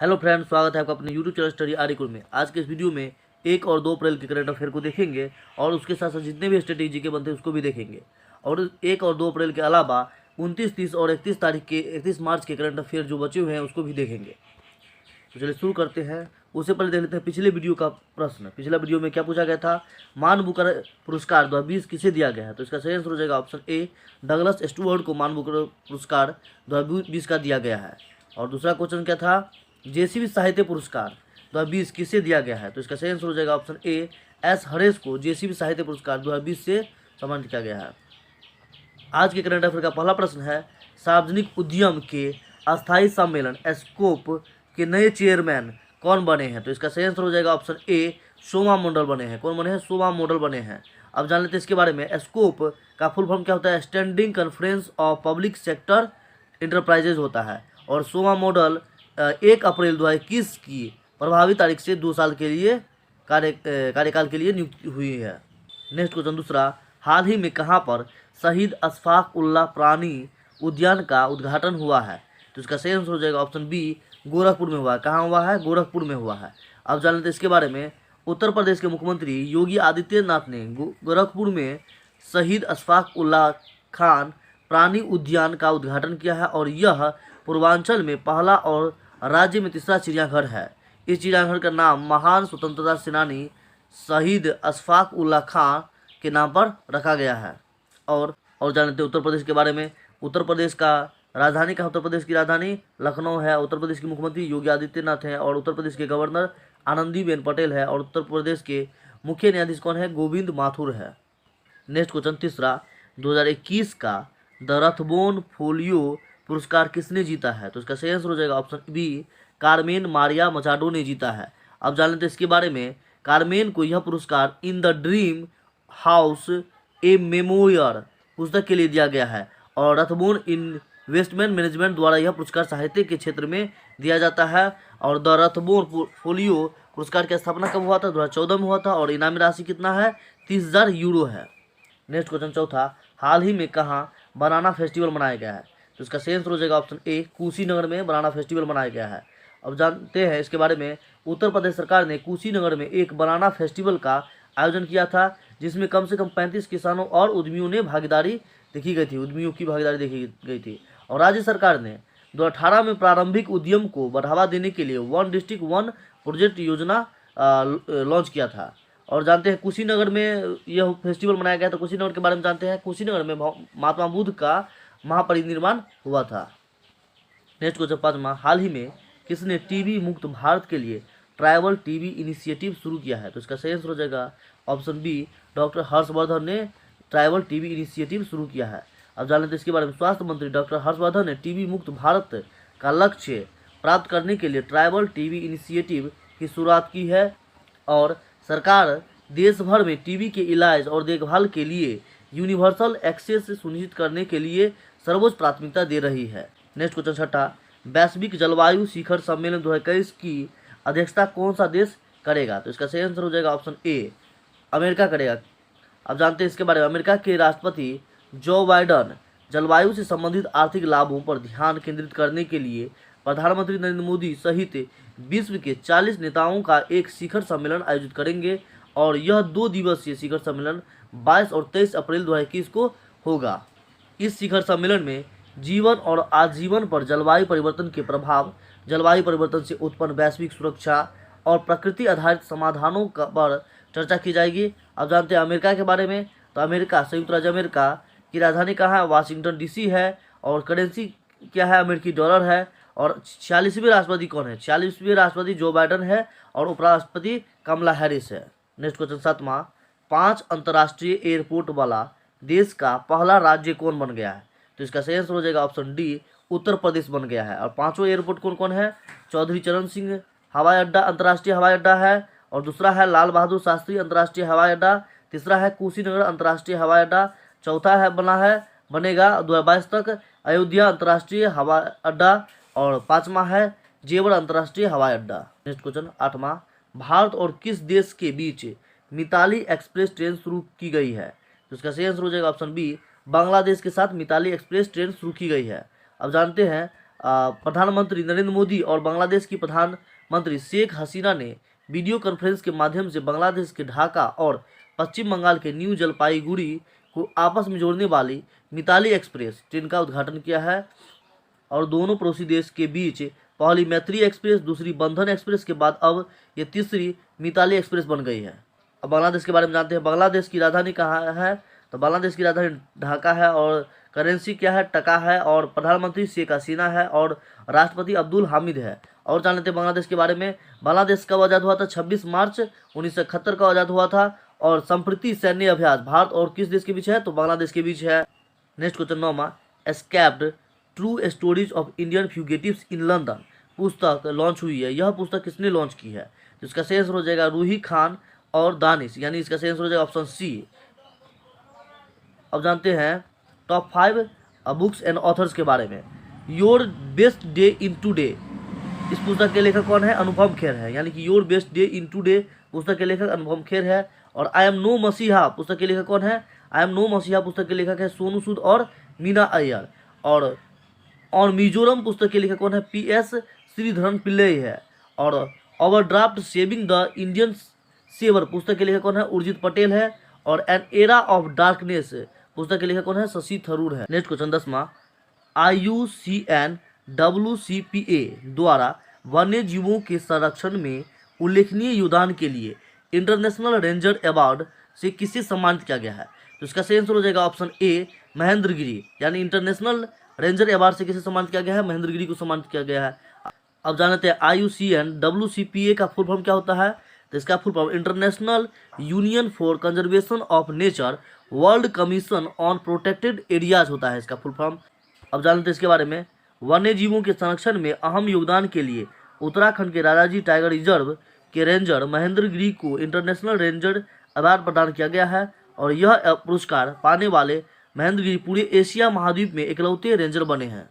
Hello friends, स्वागत है आपका अपने यूट्यूब चैनल स्टडी आर्टिकल में। आज के इस वीडियो में 1 और 2 अप्रैल के करंट अफेयर को देखेंगे और उसके साथ साथ जितने भी स्ट्रेटेजी के बनते हैं उसको भी देखेंगे। और 1 और 2 अप्रैल के अलावा 29, 30 और 31 मार्च के करंट अफेयर जो बचे हुए हैं उसको भी देखेंगे। तो चलिए शुरू करते हैं। उससे पहले देख लेते हैं पिछले वीडियो का प्रश्न। पिछला वीडियो में क्या पूछा गया था? मान बुकर पुरस्कार 2020 किसे दिया गया है? तो इसका सही आंसर हो जाएगा ऑप्शन ए, डगलस स्टुअर्ट को मान बुकर पुरस्कार 2020 का दिया गया है। और दूसरा क्वेश्चन क्या था? जेसीबी साहित्य पुरस्कार 2020 किसे दिया गया है? तो इसका सही आंसर हो जाएगा ऑप्शन ए, एस हरेश को जेसीबी साहित्य पुरस्कार 2020 से सम्मानित किया गया है। आज के करंट अफेयर का पहला प्रश्न है, सार्वजनिक उद्यम के अस्थायी सम्मेलन एस्कोप के नए चेयरमैन कौन बने हैं? तो इसका सही आंसर हो जाएगा ऑप्शन ए, शोभा मंडल बने हैं। कौन बने हैं? शोभा मंडल बने हैं। अब जान लेते हैं इसके बारे में। एस्कोप का फुल फॉर्म क्या होता है? Standing conference of public sector enterprises होता है। और शोभा मॉडल 1 अप्रैल 2021 की प्रभावी तारीख से 2 साल के लिए कार्यकाल के लिए नियुक्त हुई है। नेक्स्ट क्वेश्चन दूसरा, हाल ही में कहाँ पर शहीद अशफाक उल्लाह प्राणी उद्यान का उद्घाटन हुआ है? तो इसका सही आंसर हो जाएगा ऑप्शन बी, गोरखपुर में हुआ है। कहाँ हुआ है? गोरखपुर में हुआ है। अब जान लेते हैं इसके बारे में। उत्तर प्रदेश के मुख्यमंत्री योगी आदित्यनाथ ने गोरखपुर में शहीद अशफाक उल्लाह खान प्राणी उद्यान का उद्घाटन किया है और यह पूर्वांचल में पहला और राज्य में तीसरा चिड़ियाघर है। इस चिड़ियाघर का नाम महान स्वतंत्रता सेनानी शहीद अशफाक उल्लाह खान के नाम पर रखा गया है। और जानते हैं उत्तर प्रदेश के बारे में। उत्तर प्रदेश का राजधानी का उत्तर प्रदेश की राजधानी लखनऊ है। उत्तर प्रदेश के मुख्यमंत्री योगी आदित्यनाथ हैं और उत्तर प्रदेश के गवर्नर आनंदीबेन पटेल है। और उत्तर प्रदेश के मुख्य न्यायाधीश कौन है? गोविंद माथुर है। नेक्स्ट क्वेश्चन तीसरा, 2021 का द रथबोन फोलियो पुरस्कार किसने जीता है? तो इसका सही आंसर हो जाएगा option B, Carmen Maria Machado ने जीता है। अब जान लेते हैं इसके बारे में। कार्मेन को यह पुरस्कार in the dream house A memorial पुस्तक के लिए दिया गया है। और रथबोन इन्वेस्टमेंट मैनेजमेंट द्वारा यह पुरस्कार साहित्य के क्षेत्र में दिया जाता है। और द रथबोन फोलियो पुरस्कार की स्थापना कब हुआ था? 2014 में हुआ था। और इनामी राशि कितना है? 30,000 यूरो है। नेक्स्ट क्वेश्चन चौथा, हाल ही में कहाँ बनाना फेस्टिवल मनाया गया है? तो इसका सही आंसर हो जाएगा ऑप्शन ए, कुशीनगर में बनाना फेस्टिवल मनाया गया है। अब जानते हैं इसके बारे में। उत्तर प्रदेश सरकार ने कुशीनगर में एक बनाना फेस्टिवल का आयोजन किया था जिसमें कम से कम 35 किसानों और उद्यमियों ने भागीदारी देखी गई थी। उद्यमियों की भागीदारी देखी गई थी। और राज्य सरकार ने 2018 में प्रारंभिक उद्यम को बढ़ावा देने के लिए 1 डिस्ट्रिक्ट 1 प्रोजेक्ट योजना लॉन्च किया था। और जानते हैं कुशीनगर में यह फेस्टिवल मनाया गया। तो कुशीनगर के बारे में जानते हैं। कुशीनगर में महात्मा बुद्ध का महापरिनिर्वाण हुआ था। नेक्स्ट क्वेश्चन पांचवा, हाल ही में किसने टीबी मुक्त भारत के लिए ट्राइबल टीबी इनिशिएटिव शुरू किया है? तो इसका सही आंसर हो जाएगा ऑप्शन बी, डॉक्टर हर्षवर्धन ने ट्राइबल टीबी इनिशिएटिव शुरू किया है। अब जान लेते हैं इसके बारे में। स्वास्थ्य मंत्री डॉक्टर हर्षवर्धन ने टीबी मुक्त भारत का लक्ष्य प्राप्त करने के लिए ट्राइबल टीबी इनिशिएटिव की शुरुआत की है। और सरकार देश भर में टीबी के इलाज और देखभाल के लिए यूनिवर्सल एक्सेस सुनिश्चित करने के लिए सर्वोच्च प्राथमिकता दे रही है। नेक्स्ट क्वेश्चन छठा, वैश्विक जलवायु शिखर सम्मेलन 2021 की अध्यक्षता कौन सा देश करेगा? तो इसका सही आंसर हो जाएगा ऑप्शन ए, अमेरिका करेगा। अब जानते हैं इसके बारे में। अमेरिका के राष्ट्रपति जो बाइडन जलवायु से संबंधित आर्थिक लाभों पर ध्यान केंद्रित करने के लिए प्रधानमंत्री नरेंद्र मोदी सहित विश्व के 40 नेताओं का एक शिखर सम्मेलन आयोजित करेंगे। और यह 2 दिवसीय शिखर सम्मेलन 22 और 23 अप्रैल 2021 को होगा। इस शिखर सम्मेलन में जीवन और आजीवन पर जलवायु परिवर्तन के प्रभाव, जलवायु परिवर्तन से उत्पन्न वैश्विक सुरक्षा और प्रकृति आधारित समाधानों पर चर्चा की जाएगी। अब जानते हैं अमेरिका के बारे में। तो अमेरिका, संयुक्त राज्य अमेरिका की राजधानी कहाँ है? वाशिंगटन डीसी है। और करेंसी क्या है? अमेरिकी डॉलर है। और 46वें राष्ट्रपति कौन है? 46वें राष्ट्रपति जो बाइडन है और उपराष्ट्रपति कमला हैरिस है। नेक्स्ट क्वेश्चन सातवां, 5 अंतर्राष्ट्रीय एयरपोर्ट वाला देश का पहला राज्य कौन बन गया है? तो इसका सही आंसर हो जाएगा ऑप्शन डी, उत्तर प्रदेश बन गया है। और 5वां एयरपोर्ट कौन कौन है? चौधरी चरण सिंह हवाई अड्डा अंतर्राष्ट्रीय हवाई अड्डा है। और दूसरा है लाल बहादुर शास्त्री अंतर्राष्ट्रीय हवाई अड्डा। तीसरा है कुशीनगर अंतर्राष्ट्रीय हवाई अड्डा। चौथा है बनेगा 2022 तक अयोध्या अंतर्राष्ट्रीय हवाई अड्डा। और 5वां है जेवर अंतर्राष्ट्रीय हवाई अड्डा। नेक्स्ट क्वेश्चन आठवां, भारत और किस देश के बीच मिताली एक्सप्रेस ट्रेन शुरू की गई है? तो इसका सही आंसर हो जाएगा ऑप्शन बी, बांग्लादेश के साथ मिताली एक्सप्रेस ट्रेन शुरू की गई है। अब जानते हैं प्रधानमंत्री नरेंद्र मोदी और बांग्लादेश की प्रधानमंत्री शेख हसीना ने वीडियो कॉन्फ्रेंस के माध्यम से बांग्लादेश के ढाका और पश्चिम बंगाल के न्यू जलपाईगुड़ी को आपस में जोड़ने वाली मिताली एक्सप्रेस ट्रेन का उद्घाटन किया है। और दोनों पड़ोसी देश के बीच पहली मैत्री एक्सप्रेस, दूसरी बंधन एक्सप्रेस के बाद अब ये तीसरी मिताली एक्सप्रेस बन गई है। अब बांग्लादेश के बारे में जानते हैं। बांग्लादेश की राजधानी कहाँ है? तो बांग्लादेश की राजधानी ढाका है और करेंसी क्या है? टका है और प्रधानमंत्री शेख हसीना है और राष्ट्रपति अब्दुल हामिद है। और जान लेते हैं बांग्लादेश के बारे में। बांग्लादेश कब आज़ाद हुआ था? 26 मार्च 1971 को आज़ाद हुआ था। और संप्रति सैन्य अभ्यास भारत और किस देश के बीच है? तो बांग्लादेश के बीच है। नेक्स्ट क्वेश्चन 9वां, escaped true stories of Indian fugitives in London पुस्तक लॉन्च हुई है। यह पुस्तक किसने लॉन्च की है? तो इसका सही आंसर हो जाएगा रूही खान और दानिश, यानी इसका सही आंसर हो जाएगा ऑप्शन सी। अब जानते हैं टॉप 5 बुक्स एंड ऑथर्स के बारे में। Your best day in today, इस पुस्तक के लेखक कौन है? अनुपम खेर है, यानी कि your best day in today पुस्तक के लेखक अनुपम खेर है। और आई एम नो मसीहा पुस्तक के लेखक कौन है? आई एम नो मसीहा पुस्तक के लेखक है सोनू सूद और मीना अय्यर। और मिजोरम पुस्तक के लेखक कौन है? PS श्रीधरन पिल्लई है। और overdraft saving the Indian saver पुस्तक के लेखक कौन है? उर्जित पटेल है। और एन एरा ऑफ डार्कनेस पुस्तक के लेखक कौन है? शशि थरूर है। नेक्स्ट क्वेश्चन 10वां, IUCN WCPA द्वारा वन्य जीवों के संरक्षण में उल्लेखनीय योगदान के लिए इंटरनेशनल रेंजर अवार्ड से किसे सम्मानित किया गया है? तो इसका सही आंसर हो जाएगा ऑप्शन ए, महेंद्र गिरी, यानी इंटरनेशनल रेंजर अवार्ड से किसे सम्मानित किया गया है? महेंद्र गिरी को सम्मानित किया गया है। अब जानते हैं IUCN WCPA का फुल फॉर्म क्या होता है? तो इसका full form international union for conservation of nature world commission on protected areas होता है इसका फुल फॉर्म। अब जानते हैं इसके बारे में। वन्य जीवों के संरक्षण में अहम योगदान के लिए उत्तराखंड के राजाजी टाइगर रिजर्व के रेंजर महेंद्र गिरी को इंटरनेशनल रेंजर अवार्ड प्रदान किया गया है। और यह पुरस्कार पाने वाले महेंद्र गिरी पूरे एशिया महाद्वीप में इकलौते रेंजर बने हैं।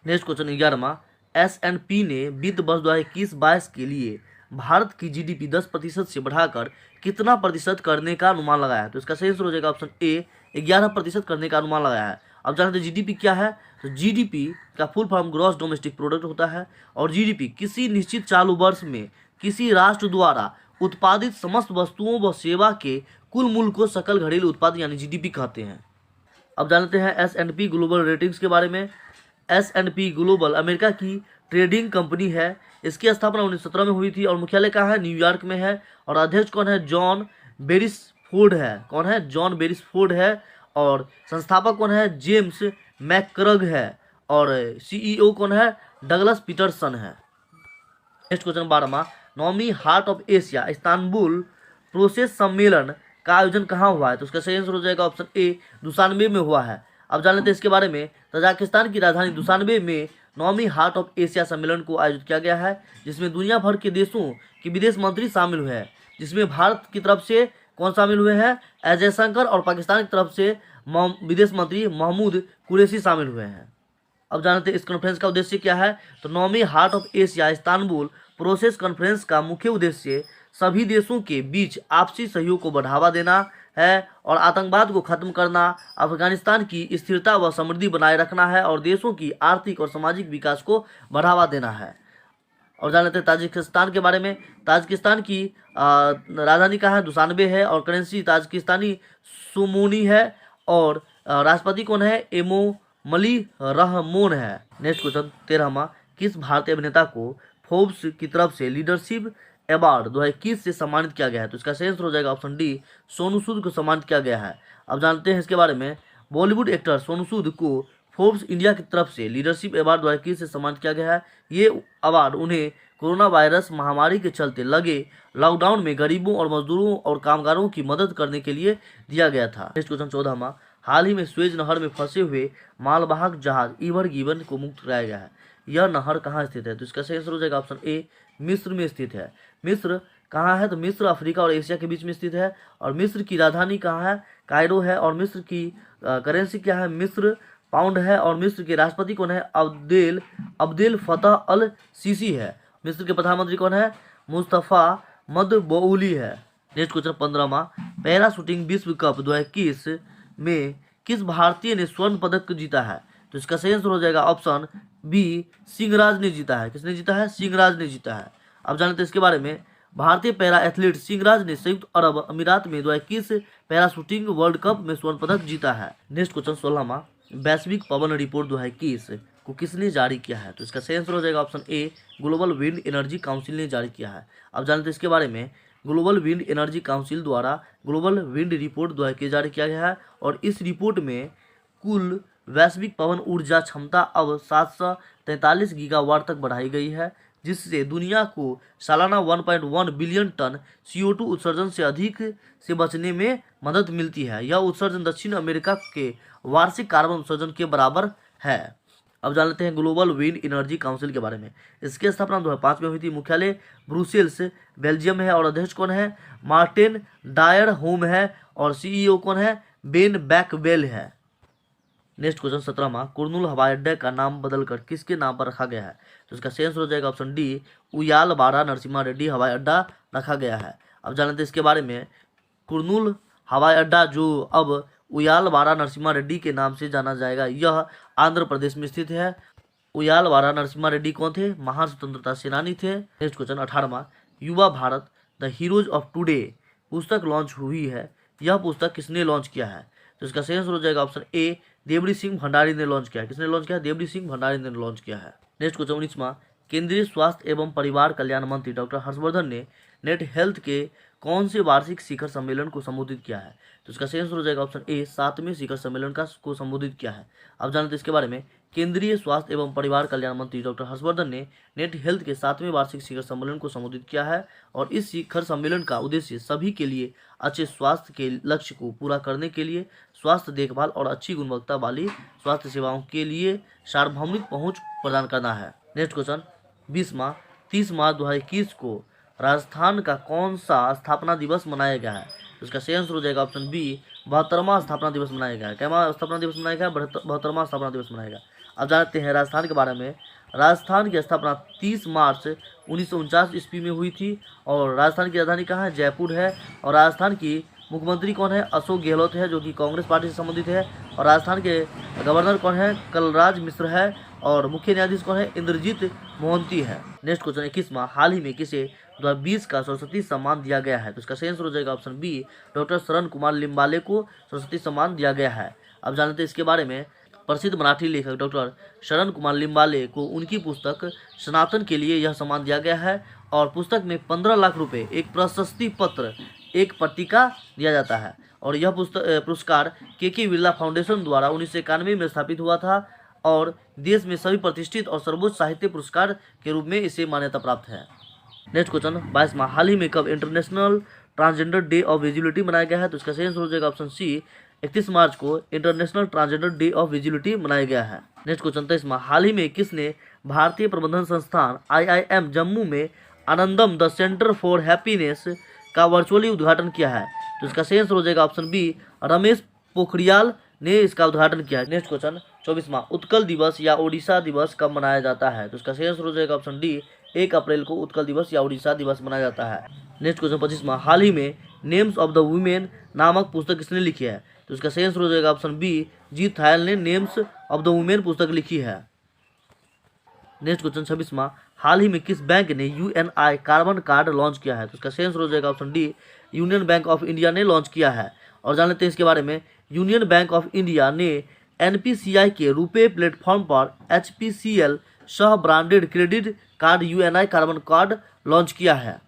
नेक्स्ट क्वेश्चन 11वां, S&P ने वित्त वर्ष 2021-22 के लिए भारत की GDP 10% से बढ़ाकर कितना प्रतिशत करने का अनुमान लगाया है? तो इसका सही आंसर हो जाएगा ऑप्शन ए, 11% करने का अनुमान लगाया है। अब जानते हैं GDP क्या है? तो GDP का full form gross domestic product होता है। और GDP किसी निश्चित चालू वर्ष में किसी राष्ट्र द्वारा उत्पादित समस्त वस्तुओं व सेवा के कुल मूल्य को सकल घरेलू उत्पाद यानी GDP कहते हैं। अब जानते हैं S&P ग्लोबल रेटिंग्स के बारे में। S&P ग्लोबल अमेरिका की ट्रेडिंग कंपनी है। इसकी स्थापना 1917 में हुई थी और मुख्यालय कहाँ है? न्यूयॉर्क में है। और अध्यक्ष कौन है? जॉन बेरिसफोर्ड है। कौन है? जॉन बेरिसफोर्ड है। और संस्थापक कौन है? जेम्स मैकक्रग है। और CEO कौन है? डगलस पीटरसन है। नेक्स्ट क्वेश्चन 12वां, 9वीं heart of Asia Istanbul process सम्मेलन का आयोजन कहाँ हुआ है? तो उसका सही आंसर हो जाएगा ऑप्शन ए, दुशानबे में हुआ है। अब जान लेते हैं इसके बारे में। तजाकिस्तान की राजधानी दुशानबे में 9वीं हार्ट ऑफ एशिया सम्मेलन को आयोजित किया गया है, जिसमें दुनिया भर के देशों के विदेश मंत्री शामिल हुए हैं। जिसमें भारत की तरफ से कौन शामिल हुए हैं? एस जयशंकर। और पाकिस्तान की तरफ से विदेश मंत्री महमूद कुरैशी शामिल हुए हैं। अब जानते हैं इस कॉन्फ्रेंस का उद्देश्य क्या है? तो 9वीं heart of Asia Istanbul process conference का मुख्य उद्देश्य सभी देशों के बीच आपसी सहयोग को बढ़ावा देना है और आतंकवाद को खत्म करना, अफगानिस्तान की स्थिरता व समृद्धि बनाए रखना है और देशों की आर्थिक और सामाजिक विकास को बढ़ावा देना है। और जान लेते हैं ताजिकिस्तान के बारे में। ताजिकिस्तान की राजधानी कहाँ है? दुशानबे है। और करेंसी ताजिकिस्तानी सुमोनी है। और राष्ट्रपति कौन है? एमोमली रहमोन है। नेक्स्ट क्वेश्चन 13वां, किस भारतीय अभिनेता को फोर्ब्स की तरफ से लीडरशिप अवार्ड 2021 से सम्मानित किया गया है? तो इसका सही आंसर हो जाएगा ऑप्शन डी, सोनू सूद को सम्मानित किया गया है। अब जानते हैं इसके बारे में। बॉलीवुड एक्टर सोनू सूद को फोर्ब्स इंडिया की तरफ से लीडरशिप अवार्ड 2021 से सम्मानित किया गया है। ये अवार्ड उन्हें कोरोना वायरस महामारी के चलते लगे लॉकडाउन में गरीबों और मजदूरों और कामगारों की मदद करने के लिए दिया गया था। नेक्स्ट क्वेश्चन 14वां, हाल ही में स्वेज नहर में फंसे हुए मालवाहक जहाज इवर गिवन को मुक्त कराया गया है। यह नहर कहाँ स्थित है? तो इसका सही आंसर हो जाएगा ऑप्शन ए, मिस्र में स्थित है। मिस्र कहाँ है? तो मिस्र अफ्रीका और एशिया के बीच में स्थित है। और मिस्र की राजधानी कहाँ है? कायरो है। और मिस्र की करेंसी क्या है? मिस्र पाउंड है। और मिस्र के राष्ट्रपति कौन है? अब्देल फतह अल सीसी है। मिस्र के प्रधानमंत्री कौन है? मुस्तफ़ा मदबौली है। नेक्स्ट क्वेश्चन 15वां, पैरा शूटिंग विश्व कप 2021 में किस भारतीय ने स्वर्ण पदक जीता है? तो इसका सही आंसर हो जाएगा ऑप्शन बी, सिंहराज ने जीता है। किसने जीता है? सिंहराज ने जीता है। अब जानते हैं इसके बारे में। भारतीय पैरा एथलीट सिंहराज ने संयुक्त अरब अमीरात में 2021 पैरा शूटिंग वर्ल्ड कप में स्वर्ण पदक जीता है। नेक्स्ट क्वेश्चन 16वां, वैश्विक पवन रिपोर्ट 2021 को किसने जारी किया है? तो इसका सही आंसर हो जाएगा option A, global wind energy council ने जारी किया है। अब जानते हैं इसके बारे में। ग्लोबल विंड एनर्जी काउंसिल द्वारा ग्लोबल विंड रिपोर्ट 2021 जारी किया गया है और इस रिपोर्ट में कुल वैश्विक पवन ऊर्जा क्षमता अब 743 गीगावाट तक बढ़ाई गई है, जिससे दुनिया को सालाना 1.1 बिलियन टन CO2 उत्सर्जन से अधिक से बचने में मदद मिलती है। यह उत्सर्जन दक्षिण अमेरिका के वार्षिक कार्बन उत्सर्जन के बराबर है। अब जान लेते हैं ग्लोबल विंड एनर्जी काउंसिल के बारे में। इसकी स्थापना 2005 में हुई थी। मुख्यालय ब्रुसेल्स बेल्जियम है और अध्यक्ष कौन है? मार्टिन डायर होम है और CEO कौन है? बेन बैकवेल है। नेक्स्ट क्वेश्चन 17वां, कुर्नूल हवाई अड्डे का नाम बदलकर किसके नाम पर रखा गया है? तो इसका सही आंसर हो जाएगा ऑप्शन डी, उयालवाड़ा नरसिम्हा रेड्डी हवाई अड्डा रखा गया है। अब जान लेते हैं इसके बारे में। कुर्नूल हवाई अड्डा जो अब उयालवाड़ा नरसिम्हा रेड्डी के नाम से जाना जाएगा, यह आंध्र प्रदेश में स्थित है। उयालवाड़ा नरसिम्हा रेड्डी कौन थे? महान स्वतंत्रता सेनानी थे। नेक्स्ट क्वेश्चन 18वां, युवा Bharat the heroes of today पुस्तक लॉन्च हुई है। यह पुस्तक किसने लॉन्च किया है? तो इसका सही आंसर हो जाएगा ऑप्शन ए, देवरी सिंह भंडारी ने लॉन्च किया है। किसने लॉन्च किया? देवरी सिंह भंडारी ने लॉन्च किया है। नेक्स्ट क्वेश्चन 19वां, केंद्रीय स्वास्थ्य एवं परिवार कल्याण मंत्री डॉक्टर हर्षवर्धन ने नेट हेल्थ के कौन से वार्षिक शिखर सम्मेलन को संबोधित किया है? तो इसका सही आंसर हो जाएगा ऑप्शन ए, 7वें शिखर सम्मेलन को संबोधित किया है। अब जानते हैं इसके बारे में। केंद्रीय स्वास्थ्य एवं परिवार कल्याण मंत्री डॉक्टर हर्षवर्धन ने नेट हेल्थ के 7वें वार्षिक शिखर सम्मेलन को संबोधित किया है और इस शिखर सम्मेलन का उद्देश्य सभी के लिए अच्छे स्वास्थ्य के लक्ष्य को पूरा करने के लिए स्वास्थ्य देखभाल और अच्छी गुणवत्ता वाली स्वास्थ्य सेवाओं के लिए सार्वभौमिक पहुंच प्रदान करना है। नेक्स्ट क्वेश्चन 20वां, 30 मार्च 2021 को राजस्थान का कौन सा स्थापना दिवस मनाया गया है? तो इसका सही आंसर हो जाएगा ऑप्शन बी, 72वां स्थापना दिवस मनाया गया है। क्या स्थापना दिवस मनाया गया? 72वां स्थापना दिवस मनाया गया। अब जानते हैं राजस्थान के बारे में। राजस्थान की स्थापना 30 मार्च 1949 ईस्वी में हुई थी और राजस्थान की राजधानी कहाँ है? जयपुर है। और राजस्थान की मुख्यमंत्री कौन है? अशोक गहलोत है, जो कि कांग्रेस पार्टी से संबंधित है। और राजस्थान के गवर्नर कौन है? कलराज मिश्र है। और मुख्य न्यायाधीश कौन है? इंद्रजीत मोहंती है। नेक्स्ट क्वेश्चन 21वां, हाल ही में किसे 2020 का सरस्वती सम्मान दिया गया है? तो इसका सही आंसर हो जाएगा ऑप्शन बी, डॉक्टर शरण कुमार लिम्बाले को सरस्वती सम्मान दिया गया है। अब जानते हैं इसके बारे में। प्रसिद्ध मराठी लेखक डॉक्टर शरण कुमार लिम्बाले को उनकी पुस्तक सनातन के लिए यह सम्मान दिया गया है और पुस्तक में 15 लाख रुपए, एक प्रशस्ति पत्र, एक पट्टिका दिया जाता है। और यह पुरस्कार के बिरला फाउंडेशन द्वारा 1991 में स्थापित हुआ था और देश में सभी प्रतिष्ठित और सर्वोच्च साहित्य पुरस्कार के रूप में इसे मान्यता प्राप्त है। नेक्स्ट क्वेश्चन 22वां, हाल ही में कब international transgender day of visibility मनाया गया है? तो इसका सही आंसर हो जाएगा ऑप्शन सी, 31 मार्च को international transgender day of visibility मनाया गया है। नेक्स्ट क्वेश्चन 23वां, हाल ही में किसने भारतीय प्रबंधन संस्थान IIM जम्मू में आनंदम द सेंटर फॉर हैप्पीनेस का वर्चुअली उद्घाटन किया है? तो इसका सही आंसर हो जाएगा ऑप्शन बी, रमेश पोखरियाल ने इसका उद्घाटन किया है। नेक्स्ट क्वेश्चन 24वां, उत्कल दिवस या ओडिशा दिवस कब मनाया जाता है? तो इसका सही आंसर हो जाएगा ऑप्शन डी, 1 अप्रैल को उत्कल दिवस या ओडिशा दिवस मनाया जाता है। नेक्स्ट क्वेश्चन 25वां, हाल ही में नेम्स ऑफ द वुमेन नामक पुस्तक किसने लिखी है? तो इसका सही आंसर हो जाएगा ऑप्शन बी, जीत थायल ने नेम्स ऑफ द वुमेन पुस्तक लिखी है। नेक्स्ट क्वेश्चन 26वां, हाल ही में किस बैंक ने UNI कार्बन कार्ड लॉन्च किया है? तो इसका सही आंसर हो जाएगा option D, union bank of India ने लॉन्च किया है। और जान लेते हैं इसके बारे में। यूनियन बैंक ऑफ इंडिया ने NPCI के रुपे प्लेटफॉर्म पर HPCL सह branded credit card UNI carbon card launch किया है।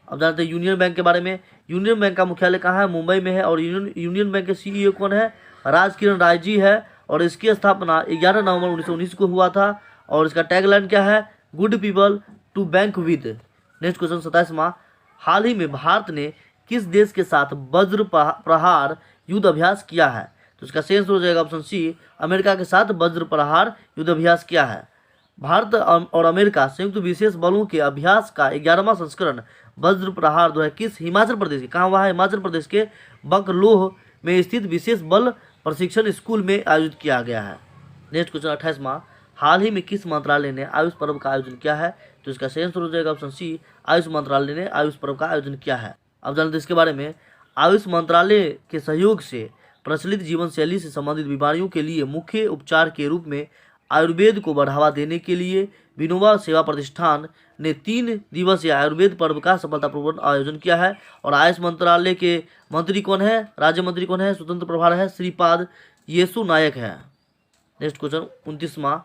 अब जानते हैं यूनियन बैंक के बारे में। यूनियन बैंक का मुख्यालय कहाँ है? मुंबई में है। और यूनियन बैंक के CEO कौन है? राजकिरण राय जी है। और इसकी स्थापना 11 नवंबर 1919 को हुआ था। और इसका टैगलाइन क्या है? Good people to bank with. Next question 27वां, हाल ही में भारत ने किस देश के साथ वज्र प्रहार युद्ध अभ्यास किया है? तो इसका सही आंसर हो जाएगा ऑप्शन सी, अमेरिका के साथ वज्र प्रहार युद्ध अभ्यास किया है। भारत और अमेरिका संयुक्त विशेष बलों के अभ्यास का 11वां संस्करण वज्र प्रहार 2021 हिमाचल प्रदेश के कहाँ हुआ है? हिमाचल प्रदेश के बकलोह में स्थित विशेष बल प्रशिक्षण स्कूल में आयोजित किया गया है। नेक्स्ट क्वेश्चन 28वां, हाल ही में किस मंत्रालय ने आयुष पर्व का आयोजन किया है? तो इसका सही आंसर हो जाएगा ऑप्शन सी, आयुष मंत्रालय ने आयुष पर्व का आयोजन किया है। अब जानते हैं इसके बारे में। आयुष मंत्रालय के सहयोग से प्रचलित जीवन शैली से संबंधित बीमारियों के लिए मुख्य उपचार के रूप में आयुर्वेद को बढ़ावा देने के लिए विनोबा सेवा प्रतिष्ठान ने 3 दिवसीय आयुर्वेद पर्व का सफलतापूर्वक आयोजन किया है। और आयुष मंत्रालय के मंत्री कौन है, राज्य मंत्री कौन है, स्वतंत्र प्रभार है श्रीपाद येसु नायक है। नेक्स्ट क्वेश्चन 29वां,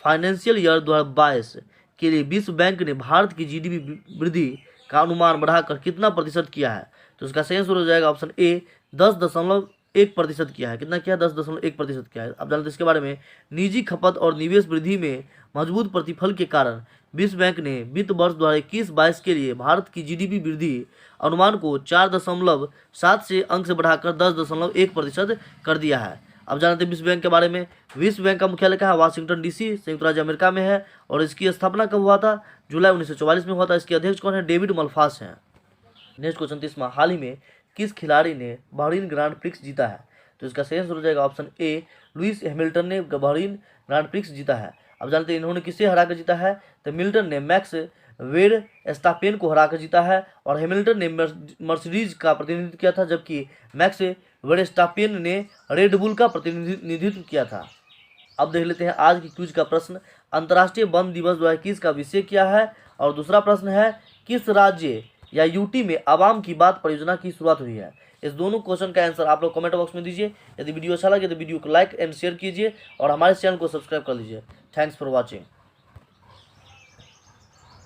फाइनेंशियल ईयर 2022 के लिए विश्व बैंक ने भारत की जीडीपी वृद्धि का अनुमान बढ़ाकर कितना प्रतिशत किया है? तो इसका सही आंसर हो जाएगा ऑप्शन ए 10.1% किया है। कितना किया? 10.1% किया है। अब जानते हैं इसके बारे में। निजी खपत और निवेश वृद्धि में मजबूत प्रतिफल के कारण विश्व बैंक ने वित्त वर्ष 2021-22 के लिए भारत की जीडीपी वृद्धि अनुमान को 4.7 से अंक से बढ़ाकर 10.1% कर दिया है। अब जानते हैं विश्व बैंक के बारे में। विश्व बैंक का मुख्यालय कहाँ है? वाशिंगटन डीसी, संयुक्त राज्य अमेरिका में है। और इसकी स्थापना कब हुआ था? जुलाई 1944 में हुआ था। इसके अध्यक्ष कौन है? डेविड मल्पास हैं। नेक्स्ट क्वेश्चन 30वां, हाल ही में किस खिलाड़ी ने बहरीन ग्रांड प्रिक्स जीता है? तो इसका सही आंसर हो जाएगा ऑप्शन ए लुइस हैमिल्टन ने बहरीन ग्रांड प्रिक्स जीता है। अब जानते हैं इन्होंने किसे हराकर जीता है? तो मिल्टन ने मैक्स वेरस्टापेन को हराकर जीता है और हैमिल्टन ने मर्सिडीज का प्रतिनिधित्व किया था, जबकि मैक्स वेरस्टापेन ने रेडबुल का प्रतिनिधित्व किया था। अब देख लेते हैं आज की क्विज का प्रश्न। अंतर्राष्ट्रीय वन दिवस 2021 का विषय क्या है? और दूसरा प्रश्न है किस राज्य या यूटी में आवाम की बात परियोजना की शुरुआत हुई है? इस दोनों क्वेश्चन का आंसर आप लोग कमेंट बॉक्स में दीजिए। यदि वीडियो अच्छा लगे तो वीडियो को लाइक एंड शेयर कीजिए और हमारे चैनल को सब्सक्राइब कर लीजिए। Thanks for watching.